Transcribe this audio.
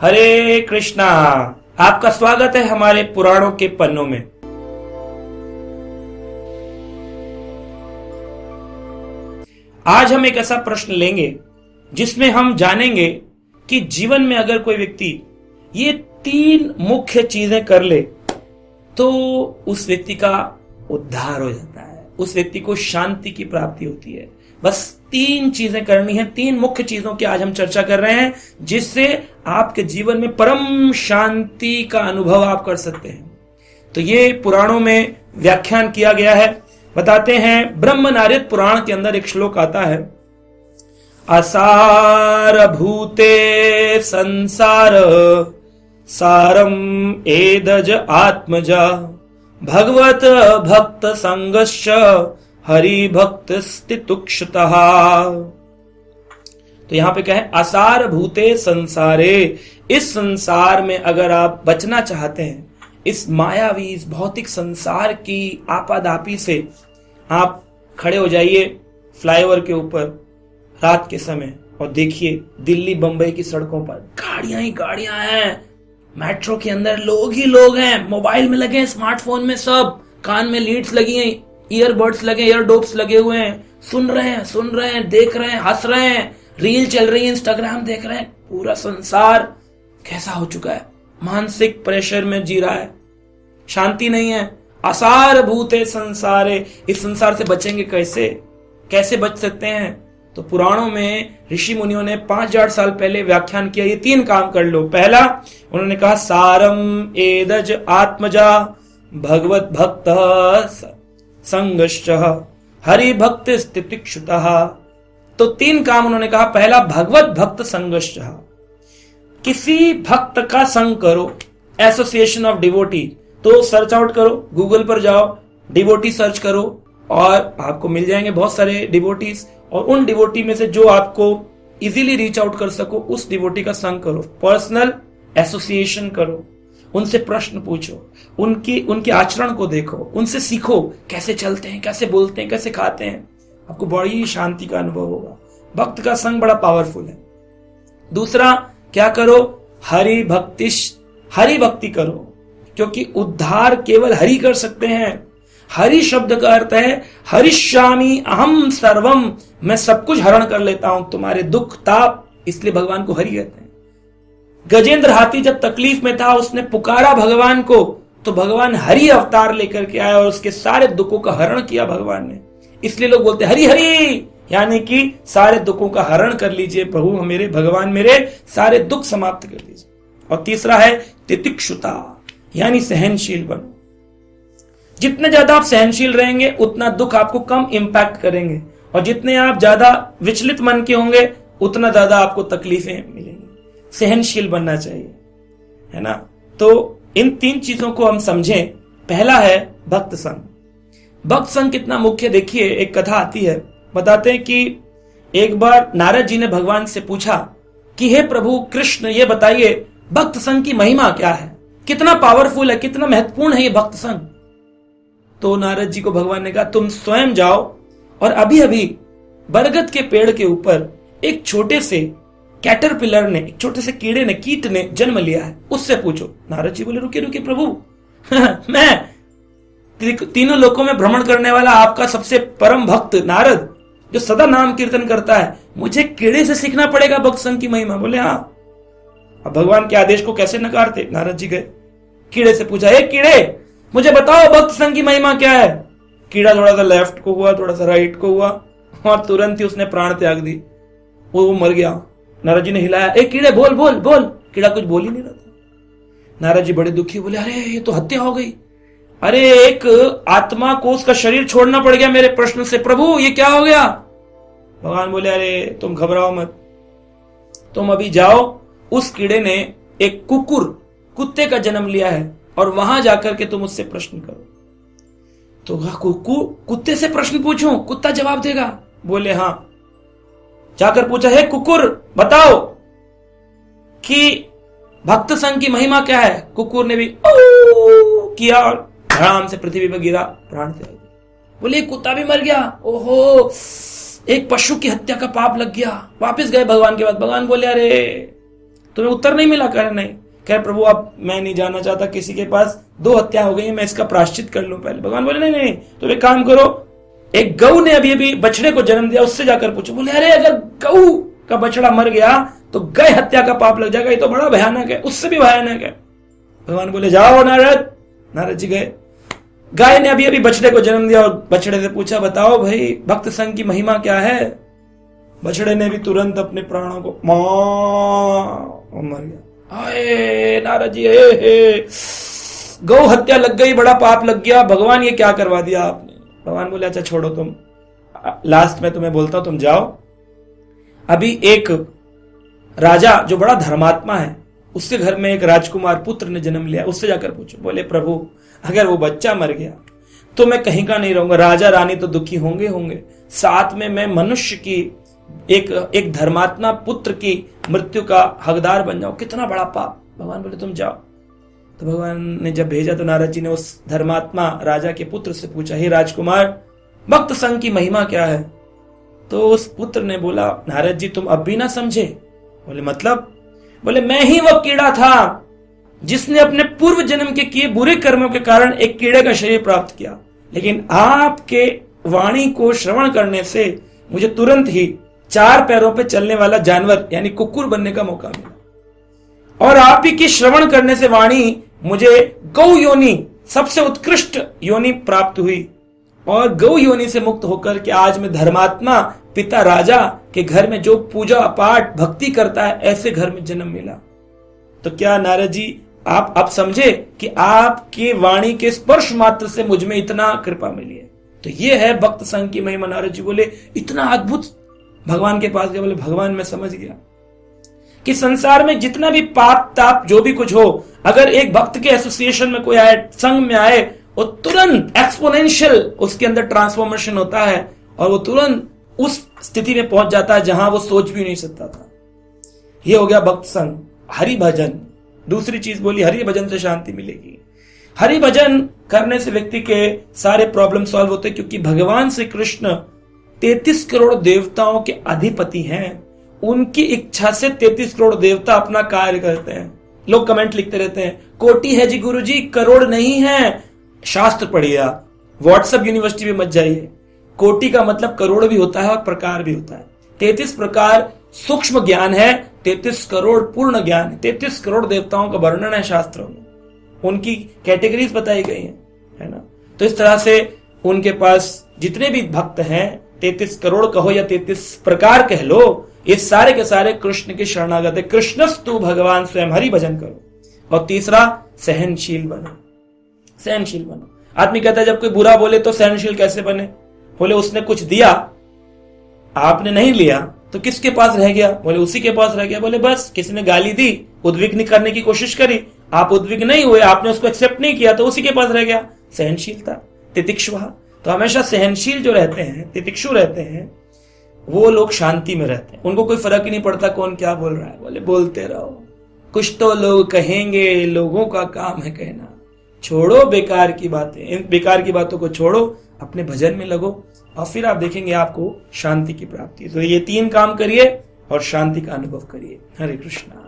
हरे कृष्णा। आपका स्वागत है हमारे पुराणों के पन्नों में। आज हम एक ऐसा प्रश्न लेंगे जिसमें हम जानेंगे कि जीवन में अगर कोई व्यक्ति ये 3 मुख्य चीजें कर ले तो उस व्यक्ति का उद्धार हो जाता है, उस व्यक्ति को शांति की प्राप्ति होती है। बस 3 चीजें करनी है, 3 मुख्य चीजों की आज हम चर्चा कर रहे हैं जिससे आपके जीवन में परम शांति का अनुभव आप कर सकते हैं। तो ये पुराणों में व्याख्यान किया गया है। बताते हैं, ब्रह्म नारद पुराण के अंदर एक श्लोक आता है, असार भूते संसार सारम एदज आत्मजा भगवत भक्त संगश्च हरि भक्त स्थितुक्षतः। तो यहां पे क्या है, असार भूते संसारे। इस संसार में अगर आप बचना चाहते हैं, इस मायावी इस भौतिक संसार की आपादापी से आप खड़े हो जाइए फ्लाईओवर के ऊपर रात के समय और देखिए दिल्ली बंबई की सड़कों पर गाड़ियां ही गाड़ियां हैं, मेट्रो के अंदर लोग ही लोग हैं, मोबाइल में लगे हैं, स्मार्टफोन में सब, कान में लीड्स लगी हैं, ईयरबड्स लगे, ईयरडोप्स लगे हुए हैं, सुन रहे हैं, देख रहे हैं, हंस रहे हैं, रील चल रही है, इंस्टाग्राम देख रहे हैं। पूरा संसार कैसा हो चुका है, मानसिक प्रेशर में जी रहा है, शांति नहीं है। असार भूते संसारे, इस संसार से बचेंगे कैसे बच सकते हैं? तो पुराणों में ऋषि मुनियों ने 5000 साल पहले व्याख्यान किया, ये 3 काम कर लो। पहला उन्होंने कहा, सारम एदज आत्मजा भगवत भक्त संगश्च हरि भक्त स्थितिक्षुतः। तो 3 काम उन्होंने कहा। पहला, भगवत भक्त संगश्च, किसी भक्त का संग करो, एसोसिएशन ऑफ डिवोटी। तो सर्च आउट करो, गूगल पर जाओ, डिवोटी सर्च करो और आपको मिल जाएंगे बहुत सारे डिवोटीज, और उन डिवोटी में से जो आपको इजीली रीच आउट कर सको उस डिवोटी का संग करो, पर्सनल एसोसिएशन करो, उनसे प्रश्न पूछो, उनके आचरण को देखो, उनसे सीखो, कैसे चलते हैं, कैसे बोलते हैं, कैसे खाते हैं, आपको बड़ी शांति का अनुभव होगा। भक्त का संग बड़ा पावरफुल है। दूसरा क्या करो, हरि भक्ति करो, क्योंकि उद्धार केवल हरि कर सकते हैं। हरि शब्द का अर्थ है हरिष्यामि अहम सर्वम, मैं सब कुछ हरण कर लेता हूं, तुम्हारे दुख ताप, इसलिए भगवान को हरि कहते हैं। गजेंद्र हाथी जब तकलीफ में था, उसने पुकारा भगवान को, तो भगवान हरि अवतार लेकर के आया और उसके सारे दुखों का हरण किया भगवान ने। इसलिए लोग बोलते हैं हरि हरि, यानी कि सारे दुखों का हरण कर लीजिए प्रभु मेरे, भगवान मेरे, सारे दुख समाप्त कर लीजिए। और तीसरा है तितिक्षुता, यानी सहनशील बनो। जितने ज्यादा आप सहनशील रहेंगे उतना दुख आपको कम इंपैक्ट करेंगे, और जितने आप ज्यादा विचलित मन के होंगे उतना ज्यादा आपको तकलीफें मिलेंगी। सहनशील बनना चाहिए, है ना। तो इन 3 चीजों को हम समझें। पहला है भक्त संग। भक्त संग कितना मुख्य, देखिए एक कथा आती है, बताते हैं कि एक बार नारद जी ने भगवान से पूछा कि हे प्रभु कृष्ण, ये बताइए भक्त संग की महिमा क्या है, कितना पावरफुल है, कितना महत्वपूर्ण है ये भक्त संग। तो नारद जी को भगवान ने कहा, तुम स्वयं जाओ और अभी अभी बरगद के पेड़ के ऊपर एक छोटे से कैटरपिलर ने, एक छोटे से कीट ने जन्म लिया है, उससे पूछो। नारद जी बोले, रुकिए प्रभु मैं तीनों लोकों में भ्रमण करने वाला आपका सबसे परम भक्त नारद, जो सदा नाम कीर्तन करता है, मुझे कीड़े से सीखना पड़ेगा भक्त संग की महिमा? बोले हाँ। अब भगवान के आदेश को कैसे नकारते? नारद जी गए, कीड़े से पूछा, हे कीड़े मुझे बताओ भक्त संग की महिमा क्या है? कीड़ा थोड़ा सा लेफ्ट को हुआ, थोड़ा सा राइट को हुआ, और तुरंत ही उसने प्राण त्याग दी, वो मर गया। नारद जी ने हिलाया, ए कीड़े बोल बोल बोल। कीड़ा कुछ बोल ही नहीं रहा था। नारद जी बड़े दुखी, बोले, अरे ये तो हत्या हो गई, अरे एक आत्मा को उसका शरीर छोड़ना पड़ गया मेरे प्रश्न से, प्रभु ये क्या हो गया? भगवान बोले, अरे तुम घबराओ मत, तुम अभी जाओ, उस कीड़े ने एक कुत्ते का जन्म लिया है, और वहां जाकर के तुम उससे प्रश्न करो। तो कुत्ते से प्रश्न पूछूं, कुत्ता जवाब देगा? बोले हाँ। जाकर पूछा, हे कुकुर बताओ कि भक्त संग की महिमा क्या है? कुकुर ने भी ओ किया और धड़ाम से पृथ्वी पर गिरा, प्राण त्याग दिया। बोले कुत्ता भी मर गया, ओहो एक पशु की हत्या का पाप लग गया। वापस गए भगवान के पास, भगवान बोले, अरे तुम्हें उत्तर नहीं मिला? कह नहीं, कह प्रभु अब मैं नहीं जाना चाहता, किसी के पास 2 हत्या हो गई, मैं इसका प्रायश्चित कर लूं पहले। भगवान बोले नहीं नहीं, तुम एक काम करो, एक गऊ ने अभी अभी बछड़े को जन्म दिया, उससे जाकर पूछो। बोले अरे अगर गऊ का बछड़ा मर गया तो गाय हत्या का पाप लग जाएगा, ये तो बड़ा भयानक है, उससे भी भयानक है। भगवान बोले जाओ नारद। नारद जी गए, गाय ने अभी अभी बछड़े को जन्म दिया और बछड़े से पूछा बताओ भाई भक्त संघ की महिमा क्या है। बछड़े ने भी तुरंत अपने प्राणों को मर गया। आए नारद जी, गौ हत्या लग गई, बड़ा पाप लग गया, भगवान ये क्या करवा दिया आपने। भगवान बोले अच्छा छोड़ो, तुम लास्ट में तुम्हें बोलता हूं, तुम जाओ, अभी एक राजा जो बड़ा धर्मात्मा है उसके घर में एक राजकुमार पुत्र ने जन्म लिया, उससे जाकर पूछो। बोले प्रभु अगर वो बच्चा मर गया तो मैं कहीं का नहीं रहूंगा, राजा रानी तो दुखी होंगे होंगे, साथ में मैं मनुष्य की एक धर्मात्मा पुत्र की मृत्यु का हकदार बन जाऊं, कितना बड़ा पाप। भगवान बोले तुम जाओ। तो भगवान ने जब भेजा तो नारद जी ने उस धर्मात्मा राजा के पुत्र से पूछा, हे राजकुमार भक्त संघ की महिमा क्या है। तो उस पुत्र ने बोला नारद जी तुम अब भी ना समझे। बोले मतलब? बोले मैं ही वो कीड़ा था जिसने अपने पूर्व जन्म के किए बुरे कर्मों के कारण एक कीड़े का शरीर प्राप्त किया, लेकिन आपके वाणी को श्रवण करने से मुझे तुरंत ही 4 पैरों पे चलने वाला जानवर यानी कुकुर बनने का मौका मिला, और आप ही की श्रवण करने से वाणी मुझे गौ योनि सबसे उत्कृष्ट योनि प्राप्त हुई, और गौ योनि से मुक्त होकर के आज मैं धर्मात्मा पिता राजा के घर में जो पूजा पाठ भक्ति करता है ऐसे घर में जन्म मिला। तो क्या नारद जी आप अब समझे कि आपकी वाणी के स्पर्श मात्र से मुझ में इतना कृपा मिली है। तो ये है भक्त संघ की महिमा। नारद जी बोले इतना अद्भुत। भगवान के पास गए, बोले भगवान मैं समझ गया कि संसार में जितना भी पाप ताप जो भी कुछ हो, अगर एक भक्त के एसोसिएशन में कोई आए, संघ में आए, वो तुरंत एक्सपोनेंशियल उसके अंदर ट्रांसफॉर्मेशन होता है और वो तुरंत उस स्थिति में पहुंच जाता है जहां वो सोच भी नहीं सकता था। ये हो गया भक्त संघ। हरि भजन, दूसरी चीज बोली हरि भजन से शांति मिलेगी। हरि भजन करने से व्यक्ति के सारे प्रॉब्लम सॉल्व होते हैं, क्योंकि भगवान श्री कृष्ण 33 करोड़ देवताओं के अधिपति हैं। उनकी इच्छा से 33 करोड़ देवता अपना कार्य करते हैं। लोग कमेंट लिखते रहते हैं कोटि है जी गुरुजी, करोड़ नहीं है। शास्त्र पढ़िए आप, व्हाट्सएप यूनिवर्सिटी में मत जाइए। कोटि का मतलब करोड़ भी होता है और प्रकार भी होता है। 33 प्रकार सूक्ष्म ज्ञान है, 33 करोड़ पूर्ण ज्ञान है। 33 करोड़ देवताओं का वर्णन है शास्त्रों में, उनकी कैटेगरीज बताई गई हैं, है ना। तो इस तरह से उनके पास जितने भी भक्त हैं, 33 करोड़ कहो या 33 प्रकार कह लो, ये सारे के सारे कृष्ण के शरणागत है। कृष्णस्तु भगवान स्वयं, हरि भजन करो। और तीसरा सहनशील बनो। सहनशील बनो। आदमी कहता है जब कोई बुरा बोले तो सहनशील कैसे बने। बोले उसने कुछ दिया, आपने नहीं लिया तो किसके पास रह गया। बोले उसी के पास रह गया। बोले बस किसी ने गाली दी, उद्विग्न करने की कोशिश करी, आप उद्विग्न नहीं हुए, आपने उसको एक्सेप्ट नहीं किया तो उसी के पास रह गया। सहनशीलता, तितिक्षुः। तो हमेशा सहनशील जो रहते हैं, तितिक्षु रहते हैं, वो लोग शांति में रहते हैं। उनको कोई फर्क ही नहीं पड़ता कौन क्या बोल रहा है। बोले बोलते रहो, कुछ तो लोग कहेंगे, लोगों का काम है कहना। छोड़ो बेकार की बातें, इन बेकार की बातों को छोड़ो, अपने भजन में लगो और फिर आप देखेंगे आपको शांति की प्राप्ति। तो ये 3 काम करिए और शांति का अनुभव करिए। हरे कृष्णा।